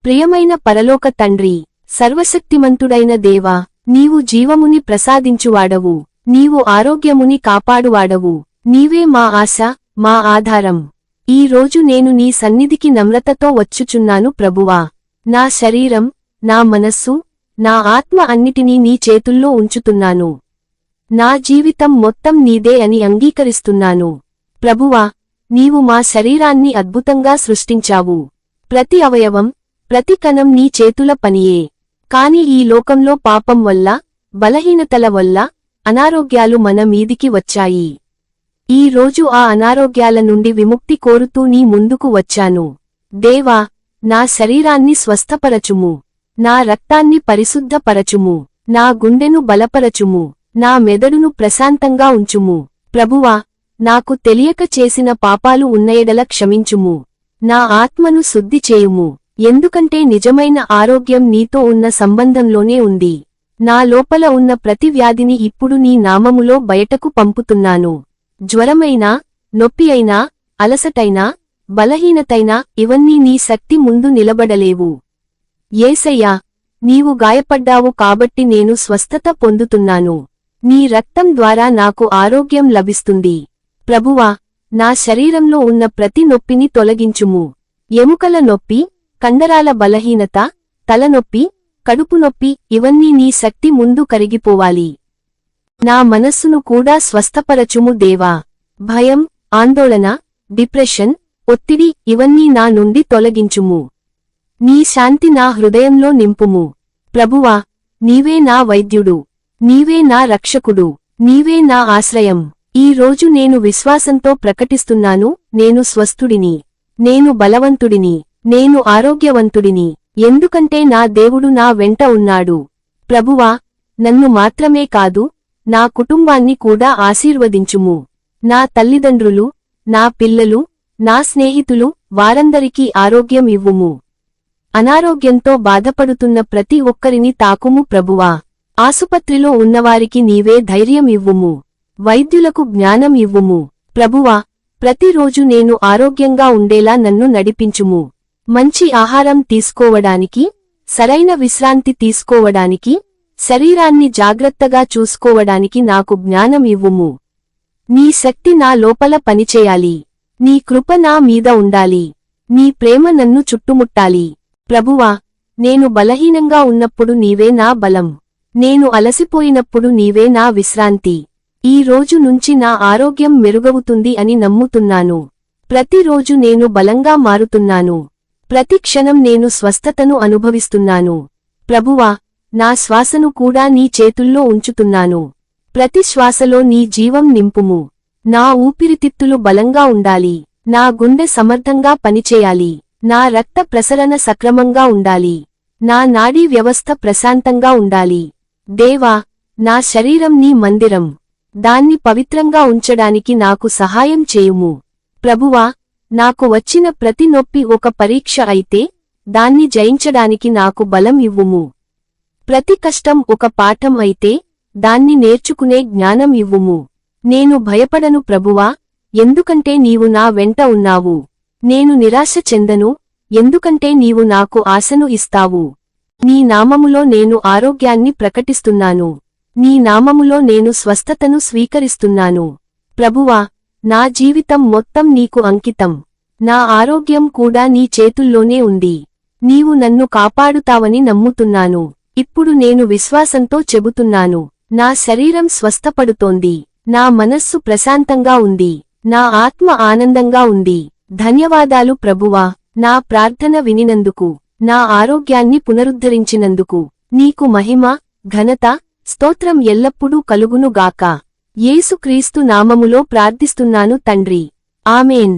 ప్రియమైన పరలోక తండ్రి, సర్వశక్తిమంతుడైన దేవా, నీవు జీవముని ప్రసాదించువాడవు, నీవు ఆరోగ్యముని కాపాడువాడవు, నీవే మా ఆశ, మా ఆధారం. ఈ రోజు నేను నీ సన్నిధికి నమ్రతతో వచ్చుచున్నాను ప్రభువా. నా శరీరం, నా మనస్సు, నా ఆత్మ అన్నిటినీ నీ చేతుల్లో ఉంచుతున్నాను. నా జీవితం మొత్తం నీదే అని అంగీకరిస్తున్నాను. ప్రభువా, నీవు మా శరీరాన్ని అద్భుతంగా సృష్టించావు. ప్రతి అవయవం, ప్రతి కణం నీ చేతుల పనియే. కాని ఈ లోకంలో పాపం వల్ల, బలహీనతల వల్ల, అనారోగ్యాలు మన మీదికి వచ్చాయి. ఈ రోజు ఆ అనారోగ్యాల నుండి విముక్తి కోరుతూ నీ ముందుకు వచ్చాను. దేవా, నా శరీరాన్ని స్వస్థపరచుము, నా రక్తాన్ని పరిశుద్ధపరచుము, నా గుండెను బలపరచుము, నా మెదడును ప్రశాంతంగా ఉంచుము. ప్రభువా, నాకు తెలియక చేసిన పాపాలు ఉన్నయెడల క్షమించుము. నా ఆత్మను శుద్ధి చేయుము, ఎందుకంటే నిజమైన ఆరోగ్యం నీతో ఉన్న సంబంధంలోనే ఉంది. నా లోపల ఉన్న ప్రతి వ్యాధిని ఇప్పుడు నీ నామములో బయటకు పంపుతున్నాను. జ్వరమైనా, నొప్పి అయినా, అలసటైనా, బలహీనతైనా ఇవన్నీ నీ శక్తి ముందు నిలబడలేవు. యేసయ్యా, నీవు గాయపడ్డావు కాబట్టి నేను స్వస్థత పొందుతున్నాను. నీ రక్తం ద్వారా నాకు ఆరోగ్యం లభిస్తుంది. ప్రభువా, నా శరీరంలో ఉన్న ప్రతి నొప్పిని తొలగించుము. ఎముకల నొప్పి, కండరాల బలహీనత, తలనొప్పి, కడుపు నొప్పి ఇవన్నీ నీ శక్తి ముందు కరిగిపోవాలి. నా మనస్సును కూడా స్వస్థపరచుము దేవా. భయం, ఆందోళన, డిప్రెషన్, ఒత్తిడి ఇవన్నీ నా నుండి తొలగించుము. నీ శాంతి నా హృదయంలో నింపుము. ప్రభువా, నీవే నా వైద్యుడు, నీవే నా రక్షకుడు, నీవే నా ఆశ్రయం. ఈ రోజు నేను విశ్వాసంతో ప్రకటిస్తున్నాను, నేను స్వస్థుడిని, నేను బలవంతుడిని, నేను ఆరోగ్యవంతుడిని, ఎందుకంటే నా దేవుడు నా వెంట ఉన్నాడు. ప్రభువా, నన్ను మాత్రమే కాదు, నా కుటుంబాన్ని కూడా ఆశీర్వదించుము. నా తల్లిదండ్రులు, నా పిల్లలు, నా స్నేహితులు వారందరికీ ఆరోగ్యం ఇవ్వుము. అనారోగ్యంతో బాధపడుతున్న ప్రతి ఒక్కరిని తాకుము ప్రభువా. ఆసుపత్రిలో ఉన్నవారికి నీవే ధైర్యం ఇవ్వుము. వైద్యులకు జ్ఞానం ఇవ్వుము. ప్రభువా, ప్రతిరోజు నేను ఆరోగ్యంగా ఉండేలా నన్ను నడిపించుము. మంచి ఆహారం తీసుకోవడానికి, సరైన విశ్రాంతి తీసుకోవడానికి, శరీరాన్ని జాగ్రత్తగా చూసుకోవడానికి నాకు జ్ఞానం ఇవ్వుము. నీ శక్తి నా లోపల పనిచేయాలి. నీ కృప నా మీద ఉండాలి. నీ ప్రేమ నన్ను చుట్టుముట్టాలి. ప్రభువా, నేను బలహీనంగా ఉన్నప్పుడు నీవే నా బలం. నేను అలసిపోయినప్పుడు నీవే నా విశ్రాంతి. ఈ రోజు నుంచి నా ఆరోగ్యం మెరుగవుతుంది అని నమ్ముతున్నాను. ప్రతిరోజు నేను బలంగా మారుతున్నాను. ప్రతి క్షణం నేను స్వస్థతను అనుభవిస్తున్నాను. ప్రభువా, నా శ్వాసను కూడా నీ చేతుల్లో ఉంచుతున్నాను. ప్రతి శ్వాసలో నీ జీవం నింపుము. నా ఊపిరితిత్తులు బలంగా ఉండాలి. నా గుండె సమర్థంగా పనిచేయాలి. నా రక్త ప్రసరణ సక్రమంగా ఉండాలి. నా నాడీ వ్యవస్థ ప్రశాంతంగా ఉండాలి. దేవా, నా శరీరం నీ మందిరం. దాన్ని పవిత్రంగా ఉంచడానికి నాకు సహాయం చేయుము. ప్రభువా, నాకు వచ్చిన ప్రతి నొప్పి ఒక పరీక్ష అయితే, దాన్ని జయించడానికి నాకు బలం ఇవ్వుము. ప్రతి కష్టం ఒక పాఠం అయితే, దాన్ని నేర్చుకునే జ్ఞానం ఇవ్వుము. నేను భయపడను ప్రభువా, ఎందుకంటే నీవు నా వెంట ఉన్నావు. నేను నిరాశ చెందను, ఎందుకంటే నీవు నాకు ఆశను ఇస్తావు. నీ నామములో నేను ఆరోగ్యాన్ని ప్రకటిస్తున్నాను. నీ నామములో నేను స్వస్థతను స్వీకరిస్తున్నాను. ప్రభువా, నా జీవితం మొత్తం నీకు అంకితం. నా ఆరోగ్యం కూడా నీ చేతుల్లోనే ఉంది. నీవు నన్ను కాపాడుతావని నమ్ముతున్నాను. ఇప్పుడు నేను విశ్వాసంతో చెబుతున్నాను, నా శరీరం స్వస్థపడుతోంది. నా మనస్సు ప్రశాంతంగా ఉంది. నా ఆత్మ ఆనందంగా ఉంది. ధన్యవాదాలు ప్రభువా, నా ప్రార్థన వినినందుకు, నా ఆరోగ్యాన్ని పునరుద్ధరించినందుకు. నీకు మహిమ, ఘనత, స్తోత్రం ఎల్లప్పుడూ కలుగునుగాక. యేసుక్రీస్తు నామములో ప్రార్థిస్తున్నాను తండ్రి. ఆమేన్.